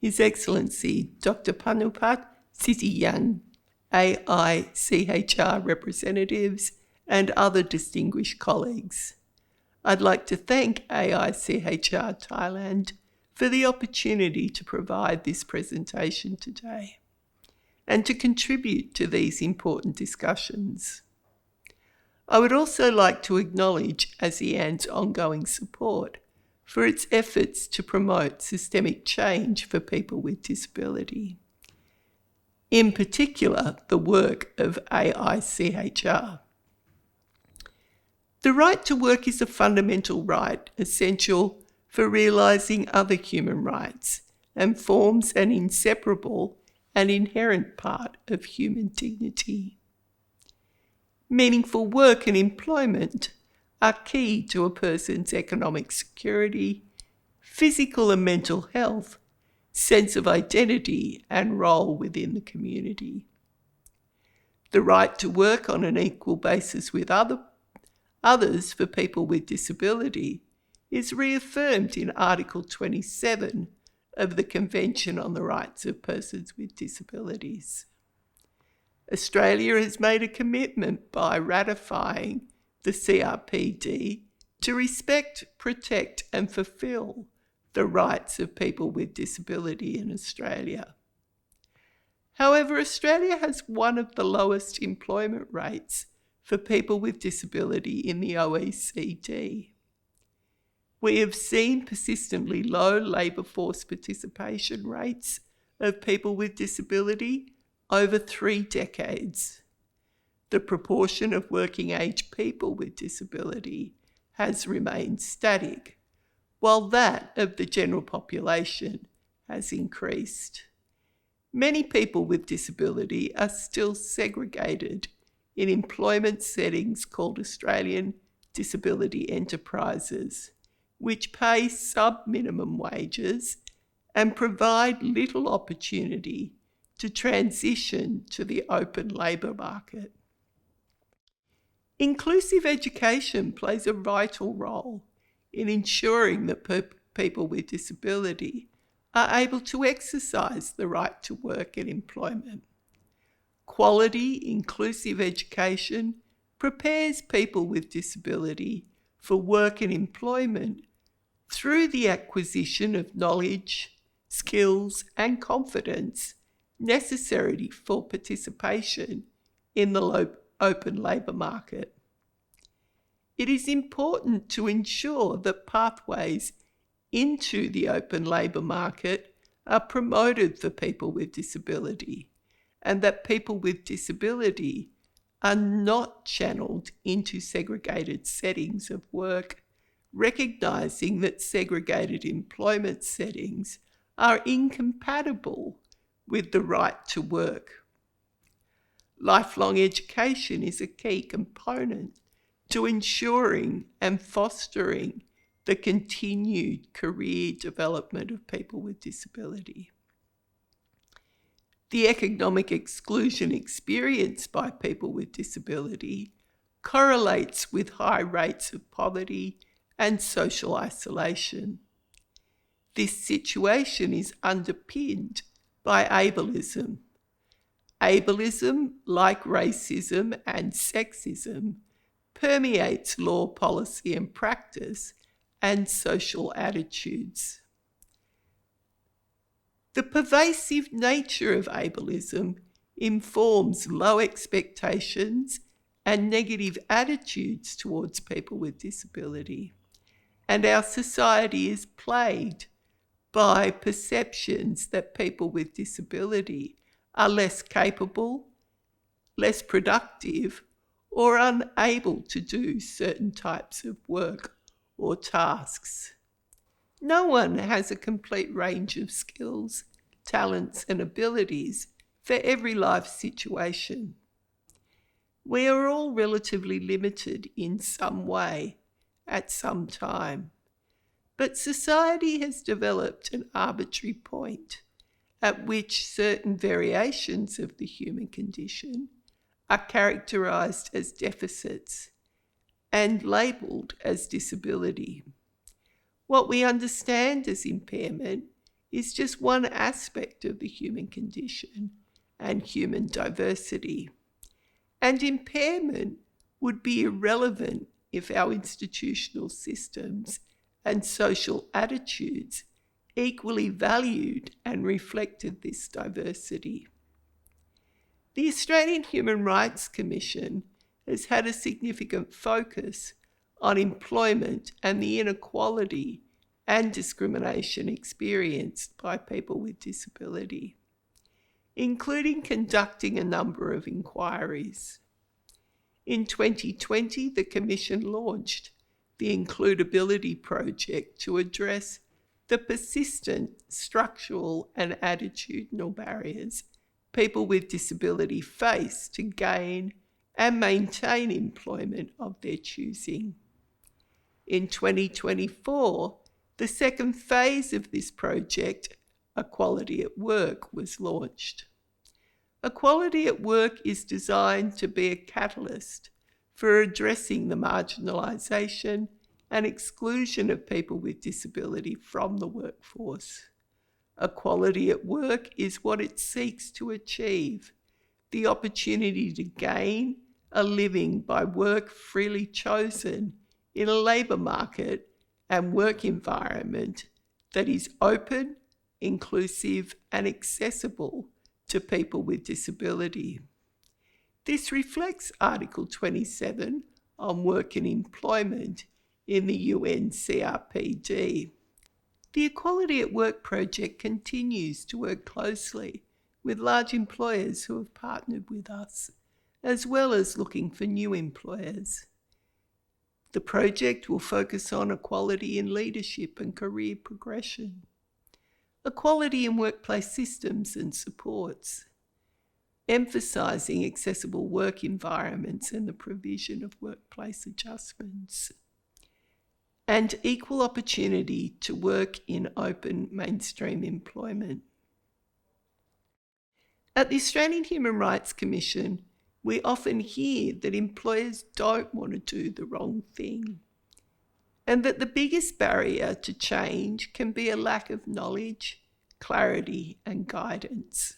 His Excellency Dr. Panupat Sitiyang, AICHR representatives, and other distinguished colleagues. I'd like to thank AICHR Thailand for the opportunity to provide this presentation today and to contribute to these important discussions. I would also like to acknowledge ASEAN's ongoing support for its efforts to promote systemic change for people with disability. In particular, the work of AICHR. The right to work is a fundamental right essential for realising other human rights and forms an inseparable and inherent part of human dignity. Meaningful work and employment are key to a person's economic security, physical and mental health, sense of identity and role within the community. The right to work on an equal basis with others for people with disability is reaffirmed in Article 27 of the Convention on the Rights of Persons with Disabilities. Australia has made a commitment by ratifying the CRPD to respect, protect and fulfil the rights of people with disability in Australia. However, Australia has one of the lowest employment rates for people with disability in the OECD. We have seen persistently low labour force participation rates of people with disability over 3 decades. The proportion of working age people with disability has remained static, while that of the general population has increased. Many people with disability are still segregated in employment settings called Australian Disability Enterprises, which pay sub-minimum wages and provide little opportunity to transition to the open labour market. Inclusive education plays a vital role in ensuring that people with disability are able to exercise the right to work and employment. Quality, inclusive education prepares people with disability for work and employment through the acquisition of knowledge, skills and confidence necessary for participation in the open labour market. It is important to ensure that pathways into the open labour market are promoted for people with disability, and that people with disability are not channelled into segregated settings of work, recognising that segregated employment settings are incompatible with the right to work. Lifelong education is a key component to ensuring and fostering the continued career development of people with disability. The economic exclusion experienced by people with disability correlates with high rates of poverty and social isolation. This situation is underpinned by ableism. Ableism, like racism and sexism, permeates law, policy and practice and social attitudes. The pervasive nature of ableism informs low expectations and negative attitudes towards people with disability, and our society is plagued by perceptions that people with disability are less capable, less productive, or unable to do certain types of work or tasks. No one has a complete range of skills, talents, and abilities for every life situation. We are all relatively limited in some way at some time, but society has developed an arbitrary point at which certain variations of the human condition are characterised as deficits and labelled as disability. What we understand as impairment is just one aspect of the human condition and human diversity. And impairment would be irrelevant if our institutional systems and social attitudes equally valued and reflected this diversity. The Australian Human Rights Commission has had a significant focus on employment and the inequality and discrimination experienced by people with disability, including conducting a number of inquiries. In 2020, the Commission launched the Includability Project to address the persistent structural and attitudinal barriers people with disability face to gain and maintain employment of their choosing. In 2024, the second phase of this project, Equality at Work, was launched. Equality at Work is designed to be a catalyst for addressing the marginalisation and exclusion of people with disability from the workforce. Equality at Work is what it seeks to achieve: the opportunity to gain a living by work freely chosen in a labour market and work environment that is open, inclusive, and accessible to people with disability. This reflects Article 27 on work and employment in the UN CRPD. The Equality at Work project continues to work closely with large employers who have partnered with us, as well as looking for new employers. The project will focus on equality in leadership and career progression, equality in workplace systems and supports, emphasising accessible work environments and the provision of workplace adjustments, and equal opportunity to work in open mainstream employment. At the Australian Human Rights Commission, we often hear that employers don't want to do the wrong thing, and that the biggest barrier to change can be a lack of knowledge, clarity, and guidance.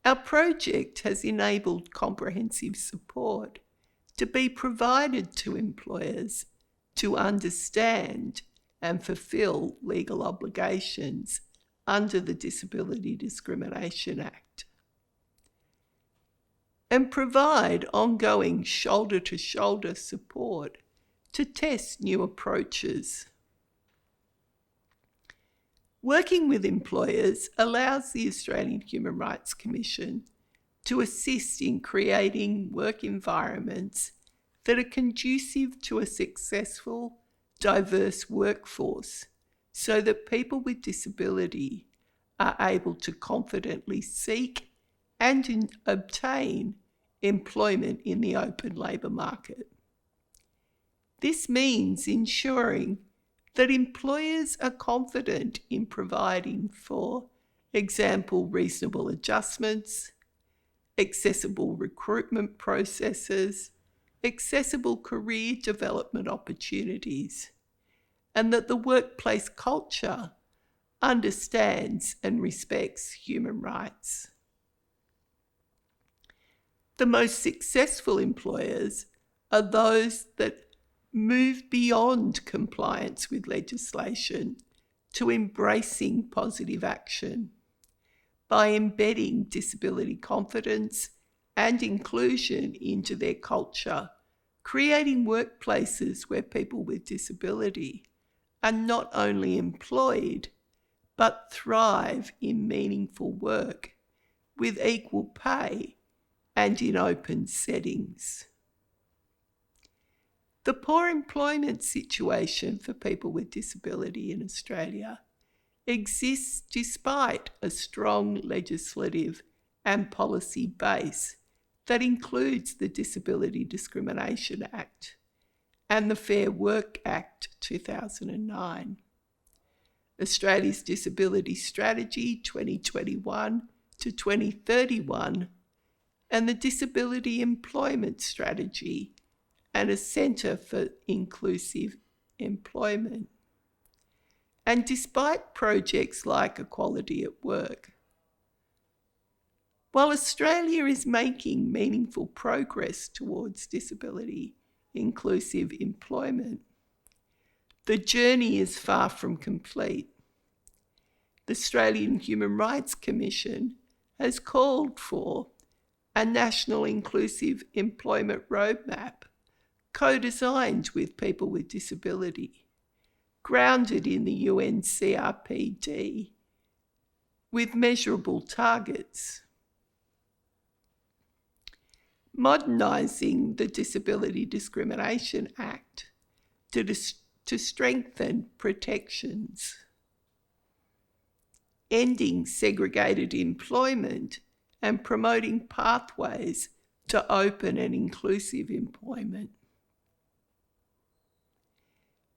Our project has enabled comprehensive support to be provided to employers to understand and fulfil legal obligations under the Disability Discrimination Act, and provide ongoing shoulder-to-shoulder support to test new approaches. Working with employers allows the Australian Human Rights Commission to assist in creating work environments that are conducive to a successful, diverse workforce, so that people with disability are able to confidently seek and obtain employment in the open labour market. This means ensuring that employers are confident in providing, for example, reasonable adjustments, accessible recruitment processes, accessible career development opportunities, and that the workplace culture understands and respects human rights. The most successful employers are those that move beyond compliance with legislation to embracing positive action by embedding disability confidence and inclusion into their culture, creating workplaces where people with disability are not only employed, but thrive in meaningful work with equal pay and in open settings. The poor employment situation for people with disability in Australia exists despite a strong legislative and policy base that includes the Disability Discrimination Act and the Fair Work Act 2009. Australia's Disability Strategy 2021 to 2031 and the Disability Employment Strategy and a Centre for Inclusive Employment. And despite projects like Equality at Work, while Australia is making meaningful progress towards disability inclusive employment, the journey is far from complete. The Australian Human Rights Commission has called for a national inclusive employment roadmap co-designed with people with disability, grounded in the UN CRPD, with measurable targets. Modernising the Disability Discrimination Act to strengthen protections. Ending segregated employment and promoting pathways to open and inclusive employment.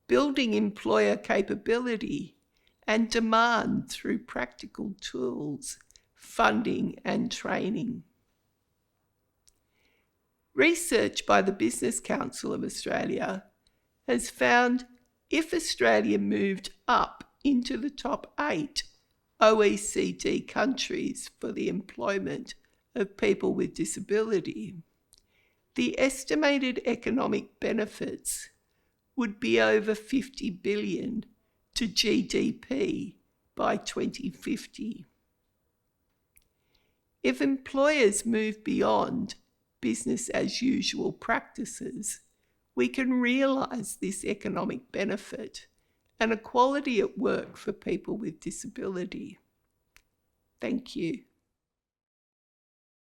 Building employer capability and demand through practical tools, funding and training. Research by the Business Council of Australia has found if Australia moved up into the top 8 OECD countries for the employment of people with disability, the estimated economic benefits would be over 50 billion to GDP by 2050. If employers move beyond business as usual practices, we can realise this economic benefit and equality at work for people with disability. Thank you.